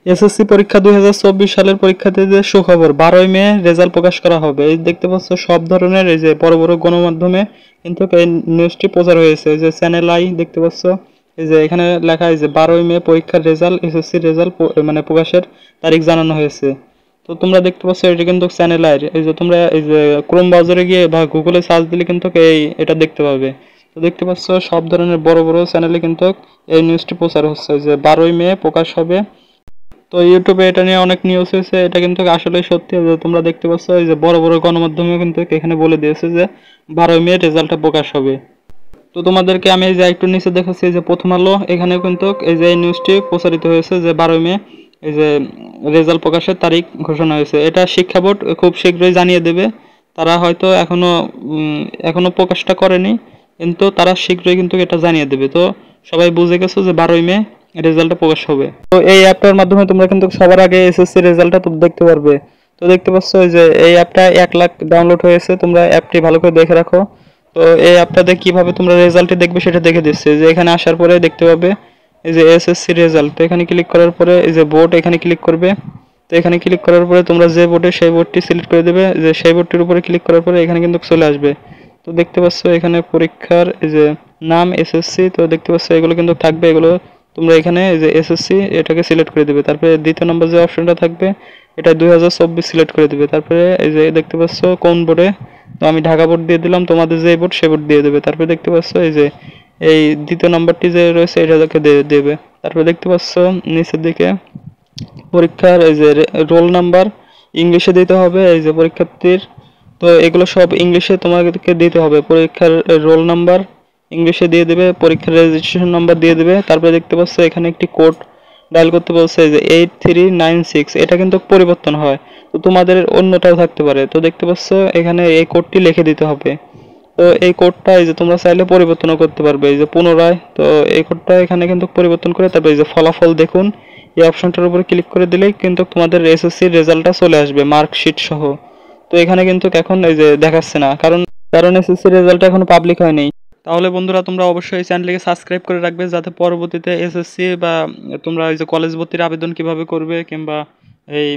SSC পরীক্ষা 2024 সালের পরীক্ষার্থীদের সুখবর, 12ই মে রেজাল্ট প্রকাশ করা হবে। এই দেখতে পাচ্ছ সব ধরনের এই যে বড় বড় গণমাধ্যমে কিন্তু এই নিউজটি প্রচার হয়েছে। এই যে চ্যানেল আই দেখতে পাচ্ছ, এই যে এখানে লেখা আছে যে 12ই মে পরীক্ষার রেজাল্ট, এসএসসি রেজাল্ট মানে প্রকাশের তারিখ জানানো হয়েছে। তো তোমরা দেখতে পাচ্ছ এটা কিন্তু চ্যানেল আই। এই যে তোমরা এই যে ক্রোম ব্রাউজারে গিয়ে বা গুগলে সার্চ দিলে কিন্তু এটা দেখতে পাবে। তো দেখতে পাচ্ছ সব ধরনের বড় বড় চ্যানেলে কিন্তু এই নিউজটি প্রচার হচ্ছে যে 12ই মে প্রকাশ হবে। তো ইউটিউবে এটা নিয়ে অনেক নিউজ হয়েছে, এটা কিন্তু আসলে সত্যি। যে তোমরা দেখতে পাচ্ছ এই যে বড় বড় গণমাধ্যমে কিন্তু এখানে বলে দিয়েছে যে 12ই মে রেজাল্টটা প্রকাশ হবে। তো তোমাদেরকে আমি এই যে একটু নিচে দেখাচ্ছি যে প্রথম আলো, এখানে কিন্তু এই যে নিউজটি প্রচারিত হয়েছে যে 12ই মে এই যে রেজাল্ট প্রকাশের তারিখ ঘোষণা হয়েছে। এটা শিক্ষা বোর্ড খুব শীঘ্রই জানিয়ে দেবে। তারা হয়তো এখনো প্রকাশটা করেনি, কিন্তু তারা শীঘ্রই কিন্তু এটা জানিয়ে দেবে। তো সবাই বুঝে গেছো যে 12ই মে রেজাল্টটা প্রকাশ হবে। তো এই অ্যাপটার মাধ্যমে তোমরা কিন্তু সবার আগে এসএসসি রেজাল্টটা তো দেখতে পারবে। তো দেখতে পাচ্ছ যে এই অ্যাপটা 1 লাখ ডাউনলোড হয়েছে, তোমরা অ্যাপটি ভালো করে দেখে রাখো। তো এই অ্যাপটাতে কিভাবে তোমরা রেজাল্টটি দেখবে সেটা দেখে দিচ্ছে। যে এখানে আসার পরে দেখতে পাবে এই যে এসএসসি রেজাল্ট। তো এখানে ক্লিক করার পরে এই যে বোর্ড এখানে ক্লিক করবে। তো এখানে ক্লিক করার পরে তোমরা যে বোর্ডে সেই বোর্ডটি সিলেক্ট করে দেবে। যে সেই বোর্ডটির উপরে ক্লিক করার পরে এখানে কিন্তু চলে আসবে। তো দেখতে পাচ্ছ এখানে পরীক্ষার এই যে নাম এসএসসি, তো দেখতে পাচ্ছ এগুলো কিন্তু থাকবে। এগুলো তোমরা এখানে এই যে এসএসসি এটাকে সিলেক্ট করে দেবে। তারপরে দ্বিতীয় নম্বর যে অপশনটা থাকবে এটা 2024 সিলেক্ট করে দেবে। তারপরে এই যে দেখতে পাচ্ছ কোন বোর্ডে, তো আমি ঢাকা বোর্ড দিয়ে দিলাম, তোমাদের যে বোর্ড সে বোর্ড দিয়ে দেবে। তারপরে দেখতে পাচ্ছ এই যে এই দ্বিতীয় নাম্বারটি যে রয়েছে এটাকে দেবে। তারপরে দেখতে পাচ্ছ নিচের দিকে পরীক্ষার এই যে রোল নাম্বার ইংলিশে দিতে হবে এই যে পরীক্ষার্থীর। তো এগুলো সব ইংলিশে তোমাদেরকে দিতে হবে। পরীক্ষার রোল নাম্বার ইংলিশে দিয়ে দেবে, পরীক্ষার রেজিস্ট্রেশন নাম্বার দিয়ে দেবে। তারপরে দেখতে পাচ্ছ এখানে একটি কোড ডায়াল করতে বলছে যে 8396, এটা কিন্তু পরিবর্তন হয়। তো তোমাদের অন্যটাও থাকতে পারে। তো দেখতে পাচ্ছ এখানে এই কোডটি লিখে দিতে হবে। তো এই কোডটা এই যে তোমরা চাইলে পরিবর্তনও করতে পারবে এই যে পুনরায়। তো এই কোডটা এখানে কিন্তু পরিবর্তন করে তারপরে এই যে ফলাফল দেখুন এই অপশনটার উপরে ক্লিক করে দিলেই কিন্তু তোমাদের এসএসসি রেজাল্টটা চলে আসবে মার্কশিট সহ। তো এখানে কিন্তু এখন এই যে দেখাচ্ছে না, কারণ এসএসসি রেজাল্টটা এখনো পাবলিক হয়নি। তাহলে বন্ধুরা তোমরা অবশ্যই এই চ্যানেলটিকে সাবস্ক্রাইব করে রাখবে, যাতে পরবর্তীতে এসএসসি বা তোমরা এই যে কলেজ ভর্তির আবেদন কিভাবে করবে কিংবা এই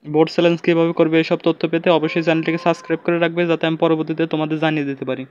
বোর্ড চ্যালেঞ্জ কিভাবে করবে এসব তথ্য পেতে অবশ্যই চ্যানেলটিকে সাবস্ক্রাইব করে রাখবে, যাতে আমি পরবর্তীতে তোমাদের জানিয়ে দিতে পারি।